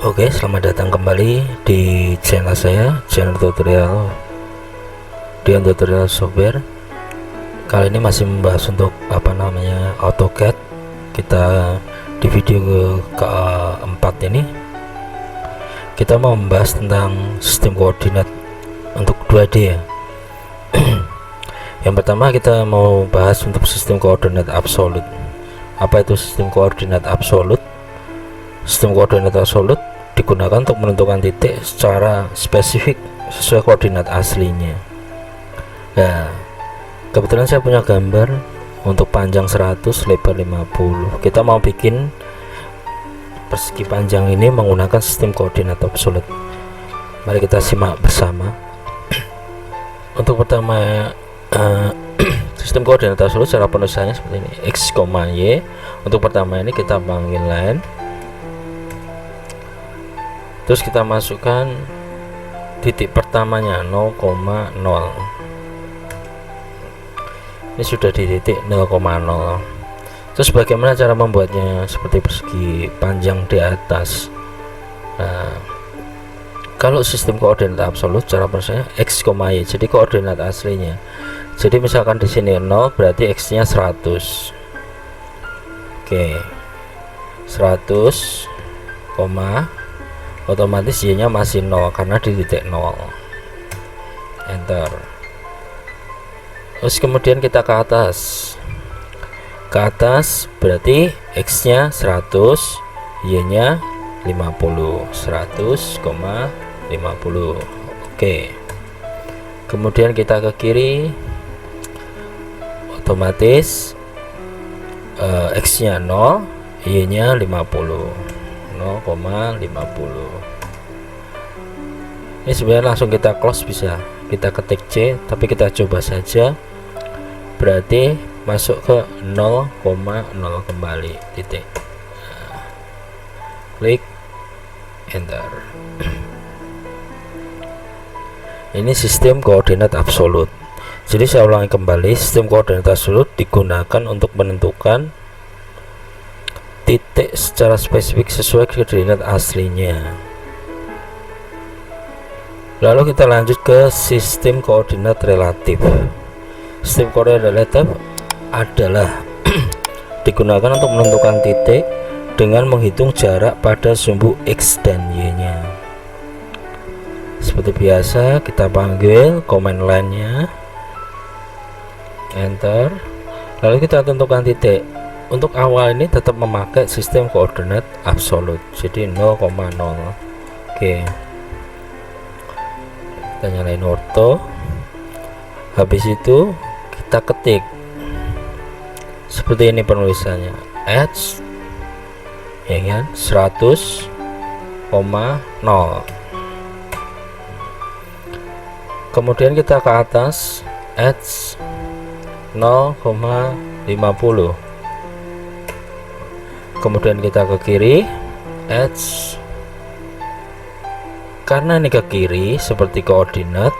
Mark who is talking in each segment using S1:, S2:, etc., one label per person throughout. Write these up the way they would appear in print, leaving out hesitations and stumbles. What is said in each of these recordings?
S1: Oke, selamat datang kembali di channel saya, channel tutorial Dion Tutorial Software. Kali ini masih membahas untuk AutoCAD. Kita di video keempat ini kita mau membahas tentang sistem koordinat untuk 2D ya. Yang pertama kita mau bahas untuk sistem koordinat absolut. Apa itu sistem koordinat absolut? Sistem koordinat absolut digunakan untuk menentukan titik secara spesifik sesuai koordinat aslinya. Nah, kebetulan saya punya gambar untuk panjang 100, lebar 50. Kita mau bikin persegi panjang ini menggunakan sistem koordinat absolut. Mari kita simak bersama. Untuk pertama, sistem koordinat absolut secara penulisannya seperti ini: x, y. Untuk pertama ini kita panggil line. Terus kita masukkan titik pertamanya 0,0. Ini sudah di titik 0,0. Terus bagaimana cara membuatnya seperti persegi panjang di atas? Nah, kalau sistem koordinat absolut cara prosesnya x, y, jadi koordinat aslinya. Jadi misalkan di sini 0 berarti x nya 100. Oke, 100, otomatis y nya masih 0 karena di titik 0. Enter. Terus kemudian kita ke atas berarti x nya 100, y nya 50. 100,50. Oke, kemudian kita ke kiri, otomatis x nya 0, y nya 50. 0,50. Ini sebenarnya langsung kita close, bisa kita ketik C, tapi kita coba saja. Berarti masuk ke 0,0 kembali titik. Klik enter. Ini sistem koordinat absolut. Jadi saya ulangi kembali, sistem koordinat absolut digunakan untuk menentukan titik secara spesifik sesuai koordinat aslinya. Lalu kita lanjut ke sistem koordinat relatif. Sistem koordinat relatif adalah digunakan untuk menentukan titik dengan menghitung jarak pada sumbu x dan y nya. Seperti biasa kita panggil command line nya, enter, lalu kita tentukan titik. Untuk awal ini tetap memakai sistem koordinat absolut, jadi 0,0. Oke, kita nyalain ortho. Habis itu kita ketik seperti ini penulisannya, h ya kan, 100,0. Kemudian kita ke atas, h 0,50. Kemudian kita ke kiri, h, karena ini ke kiri seperti koordinat,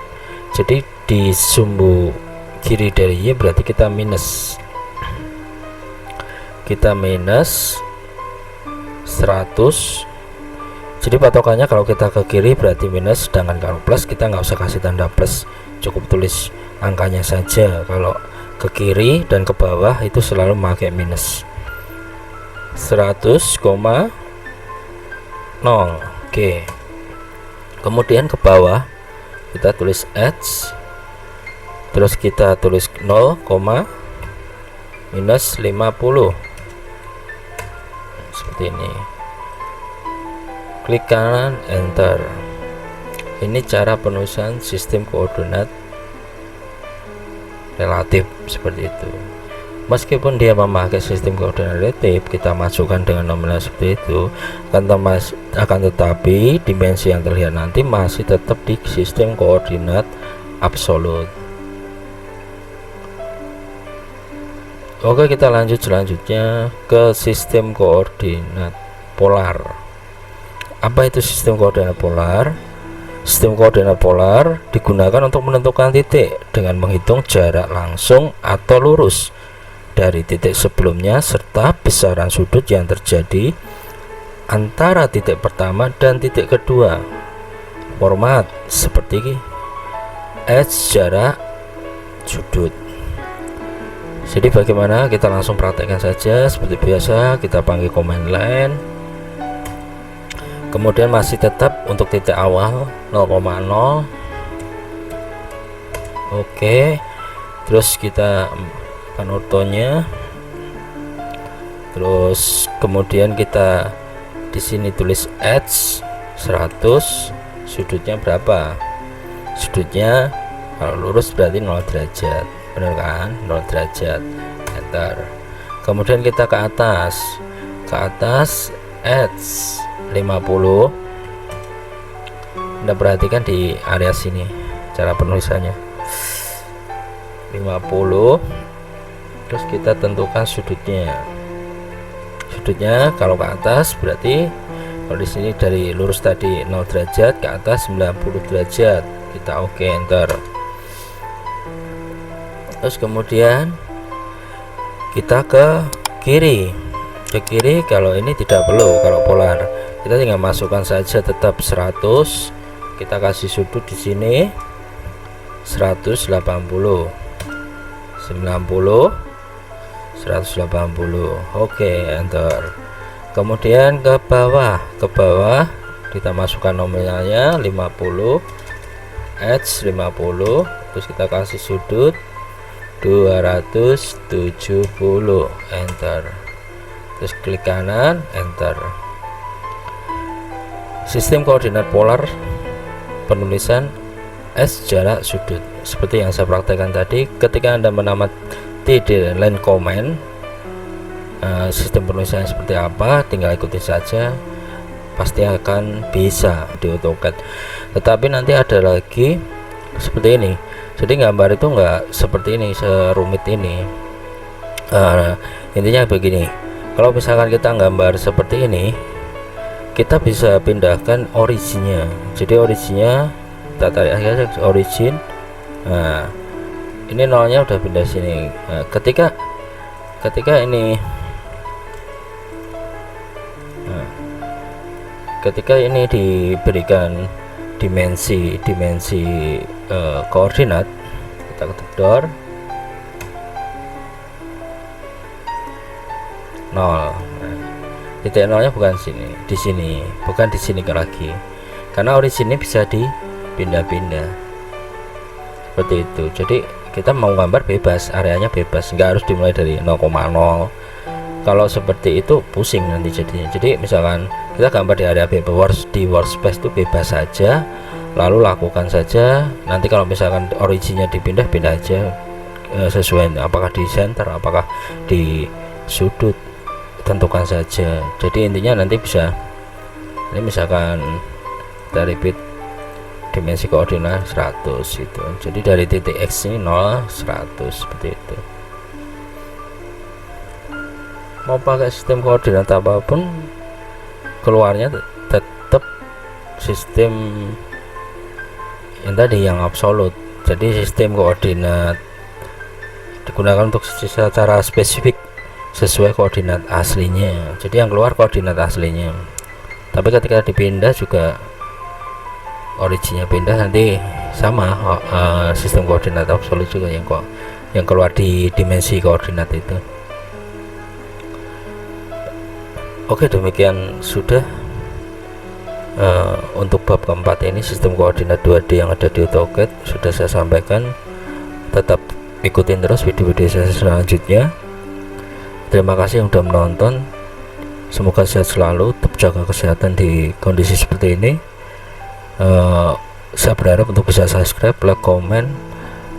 S1: jadi di sumbu kiri dari y berarti kita minus. Kita minus 100. Jadi patokannya kalau kita ke kiri berarti minus, sedangkan kalau plus kita nggak usah kasih tanda plus, cukup tulis angkanya saja. Kalau ke kiri dan ke bawah itu selalu memakai minus. 100,0. Oke, kemudian ke bawah kita tulis h, terus kita tulis 0, minus 50 seperti ini. Klik kanan, enter. Ini cara penulisan sistem koordinat relatif seperti itu. Meskipun dia memakai sistem koordinat relatif, kita masukkan dengan nominal seperti itu, akan tetapi dimensi yang terlihat nanti masih tetap di sistem koordinat absolut. Oke, kita lanjut selanjutnya ke sistem koordinat polar. Apa itu sistem koordinat polar? Sistem koordinat polar digunakan untuk menentukan titik dengan menghitung jarak langsung atau lurus dari titik sebelumnya serta besaran sudut yang terjadi antara titik pertama dan titik kedua. Format seperti edge, jarak, sudut. Jadi bagaimana, kita langsung praktekkan saja. Seperti biasa kita panggil command line, kemudian masih tetap untuk titik awal 0,0. Oke, terus kita ortonya, terus kemudian kita di sini tulis edge 100, sudutnya berapa? Sudutnya kalau lurus berarti 0 derajat, benar kan? 0 derajat, enter. Kemudian kita ke atas edge 50. Anda perhatikan di area sini cara penulisannya 50. Terus kita tentukan sudutnya kalau ke atas berarti, kalau di sini dari lurus tadi 0 derajat, ke atas 90 derajat, kita oke, enter. Terus kemudian kita ke kiri, kalau ini tidak perlu, kalau polar kita tinggal masukkan saja tetap 100, kita kasih sudut di sini 180, 90, 180, oke, enter. Kemudian ke bawah kita masukkan nominalnya 50, edge 50, terus kita kasih sudut 270, enter. Terus klik kanan, enter. Sistem koordinat polar penulisan S jarak sudut seperti yang saya praktekkan tadi. Ketika Anda menamati di line comment, sistem penulisannya seperti apa, tinggal ikuti saja, pasti akan bisa di AutoCAD. Tetapi nanti ada lagi seperti ini, jadi gambar itu enggak seperti ini, serumit ini. Intinya begini, kalau misalkan kita gambar seperti ini, kita bisa pindahkan originnya. Jadi originnya kita tarik aja origin. Nah, ini nolnya udah pindah sini. Nah, ketika ini ketika ini diberikan dimensi koordinat, kita ketik door 0. Titik nolnya bukan di sini lagi, karena originnya bisa dipindah-pindah seperti itu. Jadi kita mau gambar bebas, areanya bebas, nggak harus dimulai dari 0,0. Kalau seperti itu pusing nanti jadinya. Jadi misalkan kita gambar di area bebas, di workspace itu bebas saja, lalu lakukan saja. Nanti kalau misalkan originnya dipindah-pindah aja, sesuai apakah di center, apakah di sudut, tentukan saja. Jadi intinya nanti bisa, ini misalkan kita repeat dimensi koordinat 100 itu. Jadi dari titik X ini 0, 100 seperti itu. Mau pakai sistem koordinat apapun, keluarnya tetap sistem yang tadi, yang absolut. Jadi sistem koordinat digunakan untuk secara spesifik sesuai koordinat aslinya. Jadi yang keluar koordinat aslinya, tapi ketika dipindah juga originnya pindah, nanti sama sistem koordinat absolut juga yang keluar di dimensi koordinat itu. Oke, demikian sudah untuk bab keempat ini, sistem koordinat 2D yang ada di AutoCAD sudah saya sampaikan. Tetap ikutin terus video-video saya selanjutnya. Terima kasih yang sudah menonton, semoga sehat selalu, tetap jaga kesehatan di kondisi seperti ini. Saya berharap untuk bisa subscribe, like, komen,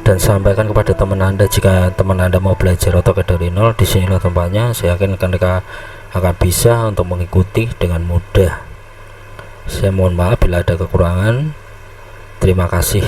S1: dan sampaikan kepada teman Anda jika teman Anda mau belajar AutoCAD dari nol. Disinilah tempatnya. Saya yakin mereka akan bisa untuk mengikuti dengan mudah. Saya mohon maaf bila ada kekurangan. Terima kasih.